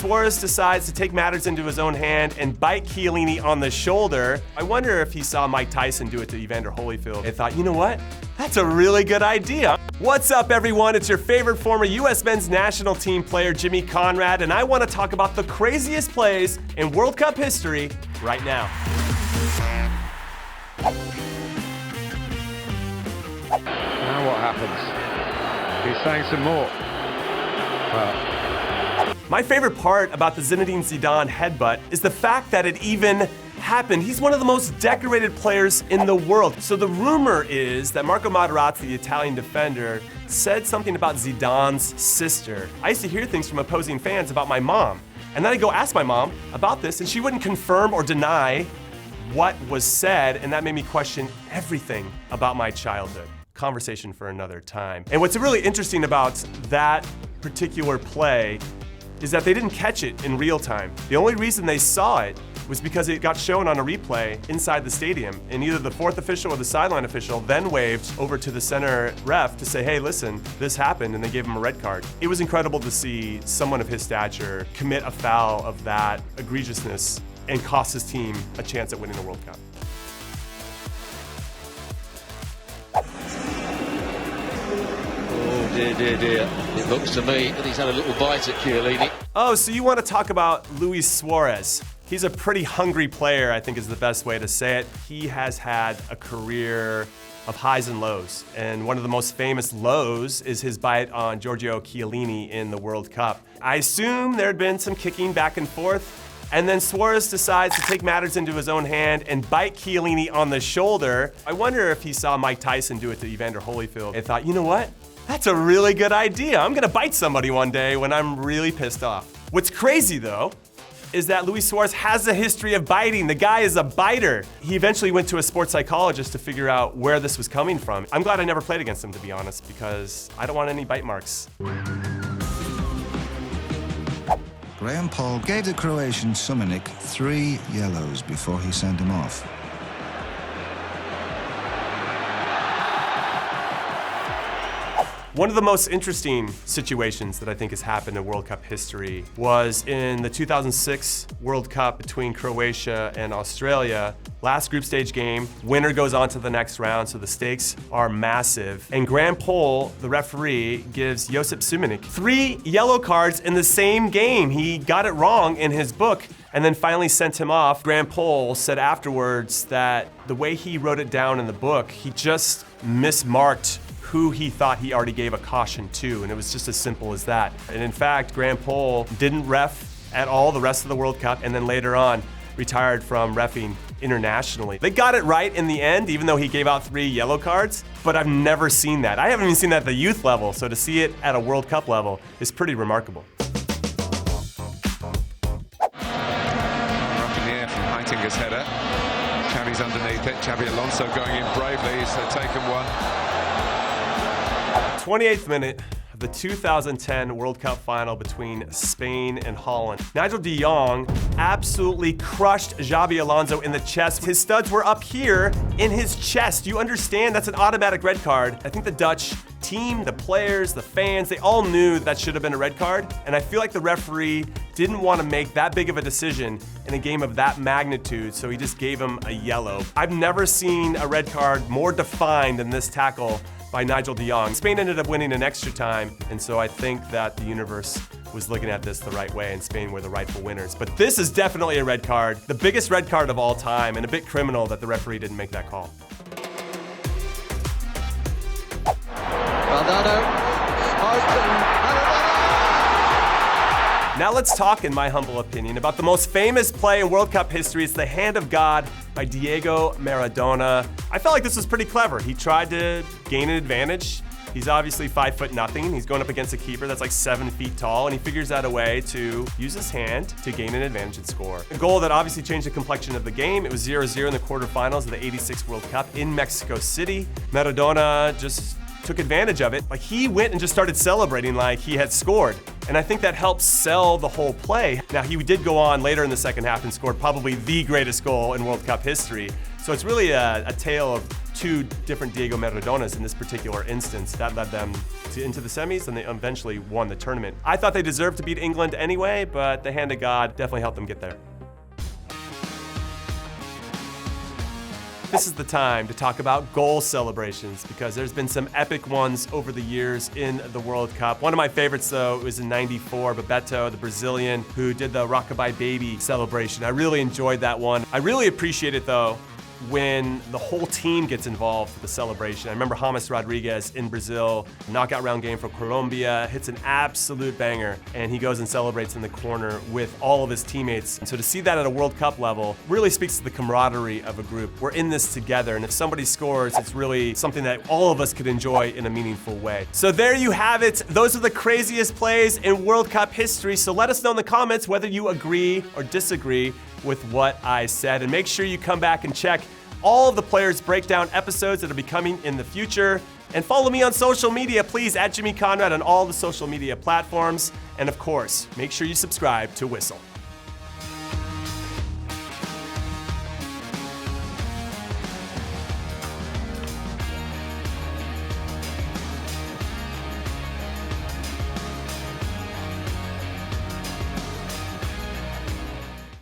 Suarez decides to take matters into his own hand and bite Chiellini on the shoulder. I wonder if he saw Mike Tyson do it to Evander Holyfield and thought, you know what? That's a really good idea. What's up, everyone? It's your favorite former U.S. men's national team player, Jimmy Conrad, and I want to talk about the craziest plays in World Cup history right now. Now what happens? He's saying some more. My favorite part about the Zinedine Zidane headbutt is the fact that it even happened. He's one of the most decorated players in the world. So the rumor is that Marco Materazzi, the Italian defender, said something about Zidane's sister. I used to hear things from opposing fans about my mom. And then I go ask my mom about this, and she wouldn't confirm or deny what was said, and that made me question everything about my childhood. Conversation for another time. And what's really interesting about that particular play is that they didn't catch it in real time. The only reason they saw it was because it got shown on a replay inside the stadium, and either the fourth official or the sideline official then waved over to the center ref to say, hey, listen, this happened, and they gave him a red card. It was incredible to see someone of his stature commit a foul of that egregiousness and cost his team a chance at winning the World Cup. Dear. It looks to me that he's had a little bite at Chiellini. Oh, so you want to talk about Luis Suarez. He's a pretty hungry player, I think is the best way to say it. He has had a career of highs and lows, and one of the most famous lows is his bite on Giorgio Chiellini in the World Cup. I assume there had been some kicking back and forth, and then Suarez decides to take matters into his own hand and bite Chiellini on the shoulder. I wonder if he saw Mike Tyson do it to Evander Holyfield and thought, you know what? That's a really good idea. I'm gonna bite somebody one day when I'm really pissed off. What's crazy though, is that Luis Suarez has a history of biting. The guy is a biter. He eventually went to a sports psychologist to figure out where this was coming from. I'm glad I never played against him, to be honest, because I don't want any bite marks. Graham Paul gave the Croatian Suminic 3 yellows before he sent him off. One of the most interesting situations that I think has happened in World Cup history was in the 2006 World Cup between Croatia and Australia. Last group stage game, winner goes on to the next round, so the stakes are massive. And Graham Poll, the referee, gives Josip Suminic 3 yellow cards in the same game. He got it wrong in his book and then finally sent him off. Graham Poll said afterwards that the way he wrote it down in the book, he just mismarked who he thought he already gave a caution to, and it was just as simple as that. And in fact, Graham Poll didn't ref at all the rest of the World Cup, and then later on retired from reffing internationally. They got it right in the end, even though he gave out 3 yellow cards, but I've never seen that. I haven't even seen that at the youth level, so to see it at a World Cup level is pretty remarkable. Up in the air from Heitinger's header. Xavi's underneath it. Xabi Alonso going in bravely. He's taken one. 28th minute of the 2010 World Cup final between Spain and Holland. Nigel de Jong absolutely crushed Xabi Alonso in the chest. His studs were up here in his chest. You understand that's an automatic red card. I think the Dutch team, the players, the fans, they all knew that should have been a red card. And I feel like the referee didn't want to make that big of a decision in a game of that magnitude, so he just gave him a yellow. I've never seen a red card more defined than this tackle by Nigel de Jong. Spain ended up winning in extra time, and so I think that the universe was looking at this the right way, and Spain were the rightful winners. But this is definitely a red card, the biggest red card of all time, and a bit criminal that the referee didn't make that call. Now let's talk, in my humble opinion, about the most famous play in World Cup history. It's the Hand of God by Diego Maradona. I felt like this was pretty clever. He tried to gain an advantage. He's obviously 5'0". He's going up against a keeper that's like 7 feet tall, and he figures out a way to use his hand to gain an advantage and score. A goal that obviously changed the complexion of the game. It was 0-0 in the quarterfinals of the '86 World Cup in Mexico City. Maradona just took advantage of it. Like, he went and just started celebrating like he had scored. And I think that helps sell the whole play. Now, he did go on later in the second half and scored probably the greatest goal in World Cup history. So it's really a tale of two different Diego Maradonas in this particular instance. That led them into the semis, and they eventually won the tournament. I thought they deserved to beat England anyway, but the hand of God definitely helped them get there. This is the time to talk about goal celebrations because there's been some epic ones over the years in the World Cup. One of my favorites, though, was in '94, Bebeto, the Brazilian, who did the Rockabye Baby celebration. I really enjoyed that one. I really appreciate it, though, when the whole team gets involved with the celebration. I remember James Rodriguez in Brazil, knockout round game for Colombia, hits an absolute banger, and he goes and celebrates in the corner with all of his teammates. And so to see that at a World Cup level really speaks to the camaraderie of a group. We're in this together, and if somebody scores, it's really something that all of us could enjoy in a meaningful way. So there you have it. Those are the craziest plays in World Cup history. So let us know in the comments whether you agree or disagree with what I said, and make sure you come back and check all of the Players Breakdown episodes that will be coming in the future. And follow me on social media, please, at Jimmy Conrad on all the social media platforms. And of course, make sure you subscribe to Whistle.